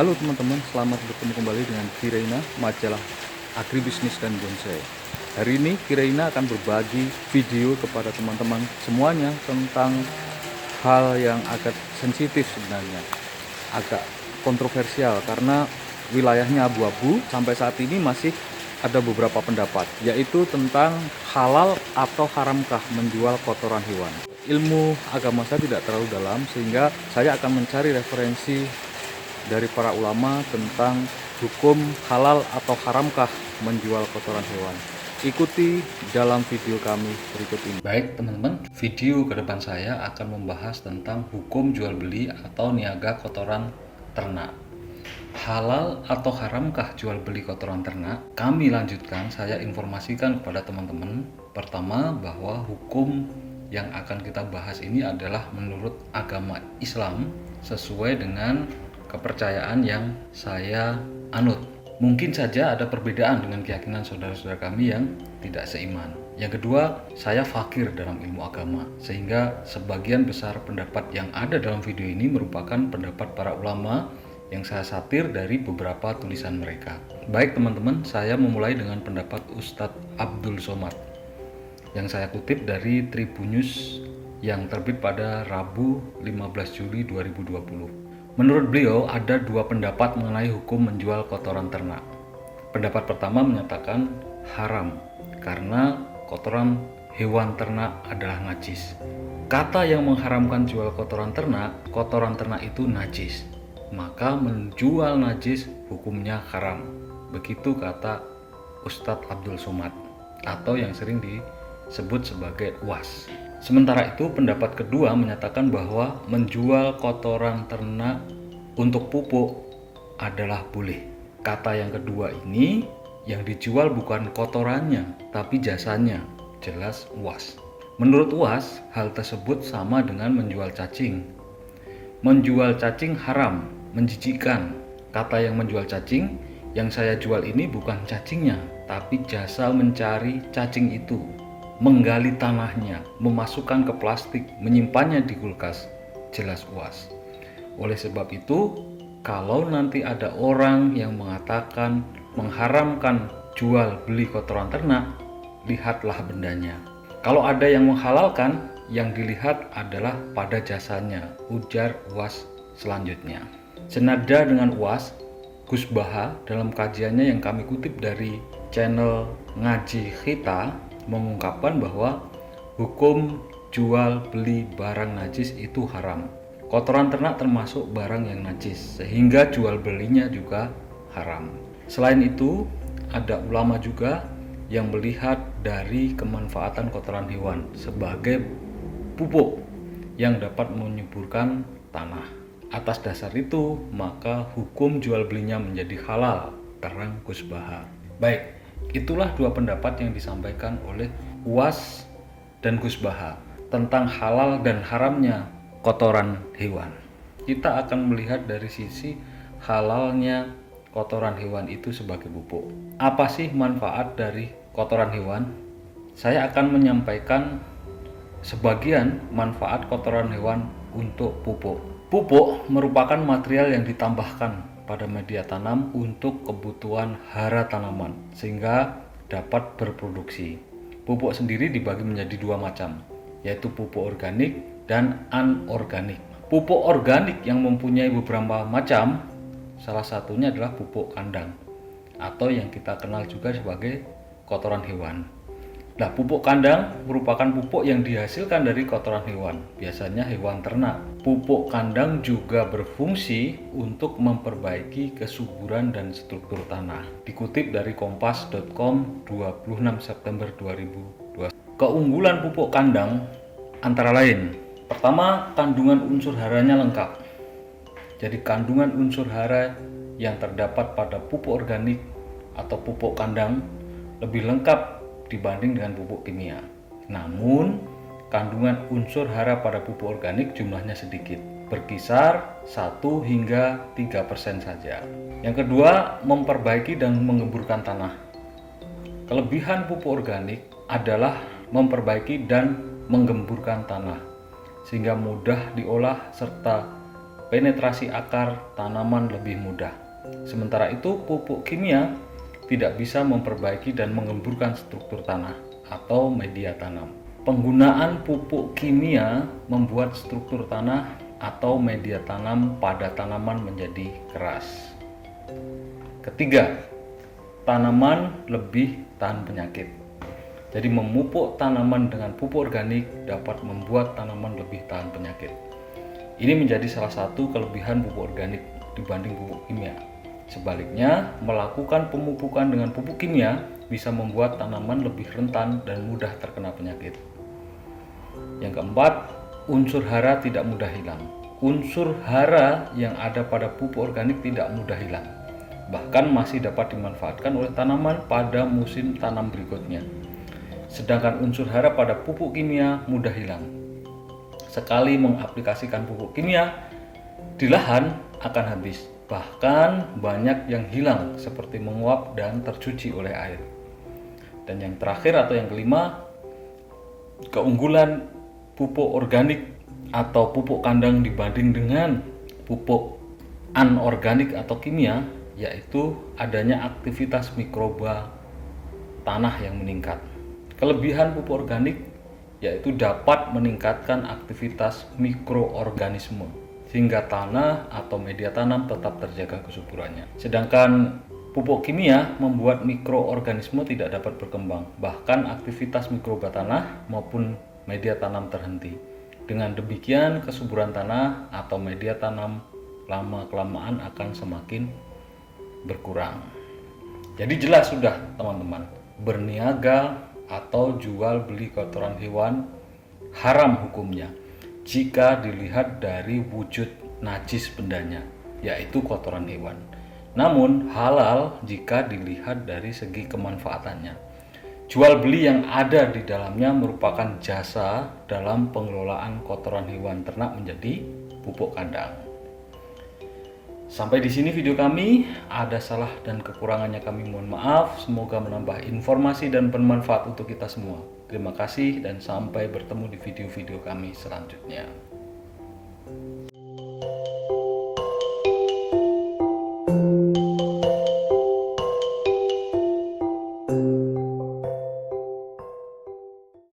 Halo teman-teman, selamat bertemu kembali dengan Kiraina, majalah agribisnis dan bonsai. Hari ini Kiraina akan berbagi video kepada teman-teman semuanya tentang hal yang agak sensitif sebenarnya, agak kontroversial karena wilayahnya abu-abu. Sampai saat ini masih ada beberapa pendapat, yaitu tentang halal atau haramkah menjual kotoran hewan. Ilmu agama saya tidak terlalu dalam, sehingga saya akan mencari referensi dari para ulama tentang hukum halal atau haramkah menjual kotoran hewan. Ikuti dalam video kami berikut ini. Baik teman-teman, video ke depan saya akan membahas tentang hukum jual beli atau niaga kotoran ternak. Halal atau haramkah jual beli kotoran ternak? Kami lanjutkan, saya informasikan kepada teman-teman. Pertama, bahwa hukum yang akan kita bahas ini adalah menurut agama Islam sesuai dengan kepercayaan yang saya anut. Mungkin saja ada perbedaan dengan keyakinan saudara-saudara kami yang tidak seiman. Yang kedua, saya fakir dalam ilmu agama, sehingga sebagian besar pendapat yang ada dalam video ini merupakan pendapat para ulama yang saya satir dari beberapa tulisan mereka. Baik teman-teman, saya memulai dengan pendapat Ustadz Abdul Somad yang saya kutip dari Tribunnews yang terbit pada Rabu 15 Juli 2020. Menurut beliau, ada dua pendapat mengenai hukum menjual kotoran ternak. Pendapat pertama menyatakan haram karena kotoran hewan ternak adalah najis. Kata yang mengharamkan jual kotoran ternak itu najis. Maka menjual najis hukumnya haram. Begitu kata Ustadz Abdul Somad atau yang sering disebut sebagai UAS. Sementara itu, pendapat kedua menyatakan bahwa menjual kotoran ternak untuk pupuk adalah boleh. Kata yang kedua ini, yang dijual bukan kotorannya, tapi jasanya, jelas UAS. Menurut UAS, hal tersebut sama dengan menjual cacing. Menjual cacing haram, menjijikkan. Kata yang menjual cacing, yang saya jual ini bukan cacingnya, tapi jasa mencari cacing itu, menggali tanahnya, memasukkan ke plastik, menyimpannya di kulkas, jelas UAS. Oleh sebab itu, kalau nanti ada orang yang mengatakan mengharamkan jual beli kotoran ternak, lihatlah bendanya. Kalau ada yang menghalalkan, yang dilihat adalah pada jasanya, ujar UAS selanjutnya. Senada dengan UAS, Gus Baha dalam kajiannya yang kami kutip dari channel Ngaji Kita mengungkapkan bahwa hukum jual beli barang najis itu haram. Kotoran ternak termasuk barang yang najis, sehingga jual belinya juga haram. Selain itu, ada ulama juga yang melihat dari kemanfaatan kotoran hewan sebagai pupuk yang dapat menyuburkan tanah. Atas dasar itu, maka hukum jual belinya menjadi halal, terang Gus Baha. Baik, itulah dua pendapat yang disampaikan oleh UAS dan Gus Baha tentang halal dan haramnya kotoran hewan. Kita akan melihat dari sisi halalnya kotoran hewan itu sebagai pupuk. Apa sih manfaat dari kotoran hewan? Saya akan menyampaikan sebagian manfaat kotoran hewan untuk pupuk. Pupuk merupakan material yang ditambahkan pada media tanam untuk kebutuhan hara tanaman sehingga dapat berproduksi. Pupuk sendiri dibagi menjadi dua macam, yaitu pupuk organik dan anorganik. Pupuk organik yang mempunyai beberapa macam, salah satunya adalah pupuk kandang atau yang kita kenal juga sebagai kotoran hewan. Nah, pupuk kandang merupakan pupuk yang dihasilkan dari kotoran hewan, biasanya hewan ternak. Pupuk kandang juga berfungsi untuk memperbaiki kesuburan dan struktur tanah. Dikutip dari kompas.com 26 September 2020. Keunggulan pupuk kandang antara lain, pertama, kandungan unsur haranya lengkap. Jadi kandungan unsur hara yang terdapat pada pupuk organik atau pupuk kandang lebih lengkap dibanding dengan pupuk kimia. Namun, kandungan unsur hara pada pupuk organik jumlahnya sedikit, berkisar 1 hingga 3% saja. Yang kedua, memperbaiki dan mengemburkan tanah. Kelebihan pupuk organik adalah memperbaiki dan menggemburkan tanah, sehingga mudah diolah serta penetrasi akar tanaman lebih mudah. Sementara itu, pupuk kimia tidak bisa memperbaiki dan mengemburkan struktur tanah atau media tanam. Penggunaan pupuk kimia membuat struktur tanah atau media tanam pada tanaman menjadi keras. Ketiga, tanaman lebih tahan penyakit. Jadi memupuk tanaman dengan pupuk organik dapat membuat tanaman lebih tahan penyakit. Ini menjadi salah satu kelebihan pupuk organik dibanding pupuk kimia. Sebaliknya, melakukan pemupukan dengan pupuk kimia bisa membuat tanaman lebih rentan dan mudah terkena penyakit. Yang keempat, unsur hara tidak mudah hilang. Unsur hara yang ada pada pupuk organik tidak mudah hilang. Bahkan masih dapat dimanfaatkan oleh tanaman pada musim tanam berikutnya. Sedangkan unsur hara pada pupuk kimia mudah hilang. Sekali mengaplikasikan pupuk kimia, di lahan akan habis. Bahkan banyak yang hilang seperti menguap dan tercuci oleh air. Dan yang terakhir atau yang kelima, keunggulan pupuk organik atau pupuk kandang dibanding dengan pupuk anorganik atau kimia, yaitu adanya aktivitas mikroba tanah yang meningkat. Kelebihan pupuk organik yaitu dapat meningkatkan aktivitas mikroorganisme sehingga tanah atau media tanam tetap terjaga kesuburannya. Sedangkan pupuk kimia membuat mikroorganisme tidak dapat berkembang, bahkan aktivitas mikroba tanah maupun media tanam terhenti. Dengan demikian, kesuburan tanah atau media tanam lama-kelamaan akan semakin berkurang. Jadi jelas sudah teman-teman, berniaga atau jual beli kotoran hewan haram hukumnya jika dilihat dari wujud najis bendanya, yaitu kotoran hewan. Namun halal jika dilihat dari segi kemanfaatannya. Jual beli yang ada di dalamnya merupakan jasa dalam pengelolaan kotoran hewan ternak menjadi pupuk kandang. Sampai di sini video kami, ada salah dan kekurangannya kami mohon maaf. Semoga menambah informasi dan bermanfaat untuk kita semua. Terima kasih dan sampai bertemu di video-video kami selanjutnya.